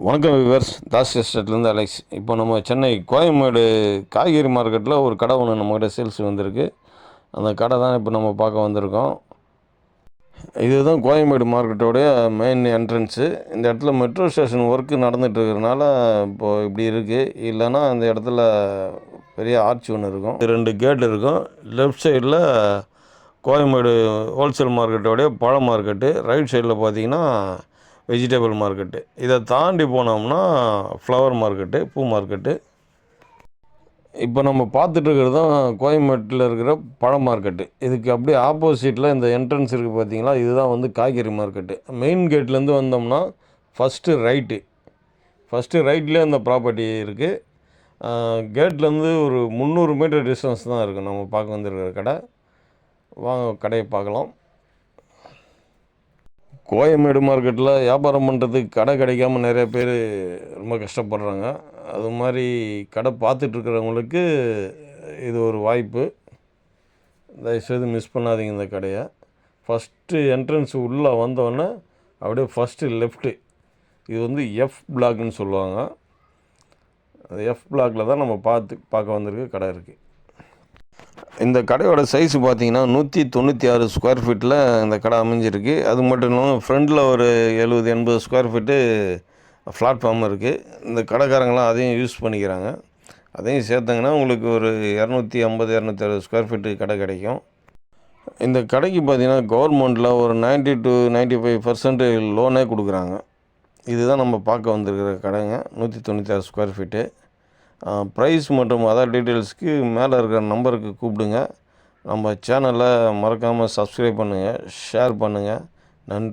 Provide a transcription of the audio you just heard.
வணக்கம் viewers, Das எஸ்டேட்லேருந்து Alex. இப்போ நம்ம சென்னை கோயம்பேடு காய்கறி மார்க்கெட்டில் ஒரு கடை ஒன்று நம்மக்கிட்ட சேல்ஸ் வந்திருக்கு. அந்த கடை தான் இப்போ நம்ம பார்க்க வந்திருக்கோம். இதுதான் கோயம்பேடு மார்க்கெட்டோடைய மெயின் என்ட்ரன்ஸு. இந்த இடத்துல மெட்ரோ ஸ்டேஷன் ஒர்க்கு நடந்துகிட்டு இருக்கிறதுனால இப்போது இப்படி இருக்குது. இல்லைன்னா அந்த இடத்துல பெரிய ஆர்ச் ஒன்று இருக்கும், 2 கேட் இருக்கும். லெஃப்ட் சைடில் கோயம்பேடு ஹோல்சேல் மார்க்கெட்டோடைய பழ மார்க்கெட்டு, ரைட் சைடில் பார்த்திங்கன்னா வெஜிடபிள் மார்க்கெட்டு. இதை தாண்டி போனோம்னா ஃப்ளவர் மார்க்கெட்டு, பூ மார்க்கெட்டு. இப்போ நம்ம பார்த்துட்ருக்கிறது தான் கோயம்பேட்டில் இருக்கிற பழ மார்க்கெட்டு. இதுக்கு அப்படியே ஆப்போசிட்டில் இந்த என்ட்ரன்ஸ் இருக்குது பார்த்தீங்களா, இதுதான் வந்து காய்கறி மார்க்கெட்டு. மெயின் கேட்லேருந்து வந்தோம்னா ஃபஸ்ட்டு ரைட்லேயே அந்த ப்ராப்பர்ட்டி இருக்குது. கேட்லேருந்து ஒரு 300 மீட்டர் டிஸ்டன்ஸ் தான் இருக்குது நம்ம பார்க்க வந்துருக்கிற கடை. வாங்க கடையை பார்க்கலாம். கோயம்பேடு மார்க்கெட்டில் வியாபாரம் பண்ணுறதுக்கு கடை கிடைக்காமல் நிறைய பேர் ரொம்ப கஷ்டப்படுறாங்க. அது மாதிரி கடை பார்த்துட்ருக்கிறவங்களுக்கு இது ஒரு வாய்ப்பு. தயவுசெய்து மிஸ் பண்ணாதீங்க இந்த கடையை. ஃபஸ்ட்டு என்ட்ரன்ஸ் உள்ளே வந்தோடனே அப்படியே ஃபஸ்ட்டு லெஃப்ட்டு, இது வந்து எஃப் பிளாக்னு சொல்லுவாங்க. அது எஃப் பிளாக்கில் தான் நம்ம பார்க்க வந்திருக்க கடை இருக்குது. இந்த கடையோட சைஸு பார்த்திங்கன்னா 196 ஸ்கொயர் ஃபீட்டில் இந்த கடை அமைஞ்சிருக்கு. அது மட்டும் இல்லாமல் ஃப்ரண்டில் ஒரு 70-80 ஸ்கொயர் ஃபீட்டு பிளாட்ஃபார்ம் இருக்குது. இந்த கடைக்காரங்களாம் அதையும் யூஸ் பண்ணிக்கிறாங்க. அதையும் சேர்த்தாங்கன்னா உங்களுக்கு ஒரு 250-260 ஸ்கொயர் ஃபீட்டு கடை கிடைக்கும். இந்த கடைக்கு பார்த்திங்கன்னா கவர்மெண்ட்டில் ஒரு 90 to 95% லோனே கொடுக்குறாங்க. இதுதான் நம்ம பார்க்க வந்திருக்கிற கடைங்க, 196 ஸ்கொயர் ஃபீட்டு. ப்ரைஸ் மற்றும் அதர் டீட்டெயில்ஸ்க்கு மேலே இருக்கிற நம்பருக்கு கூப்பிடுங்க. நம்ம சேனலை மறக்காமல் சப்ஸ்கிரைப் பண்ணுங்கள், ஷேர் பண்ணுங்கள். நன்றி.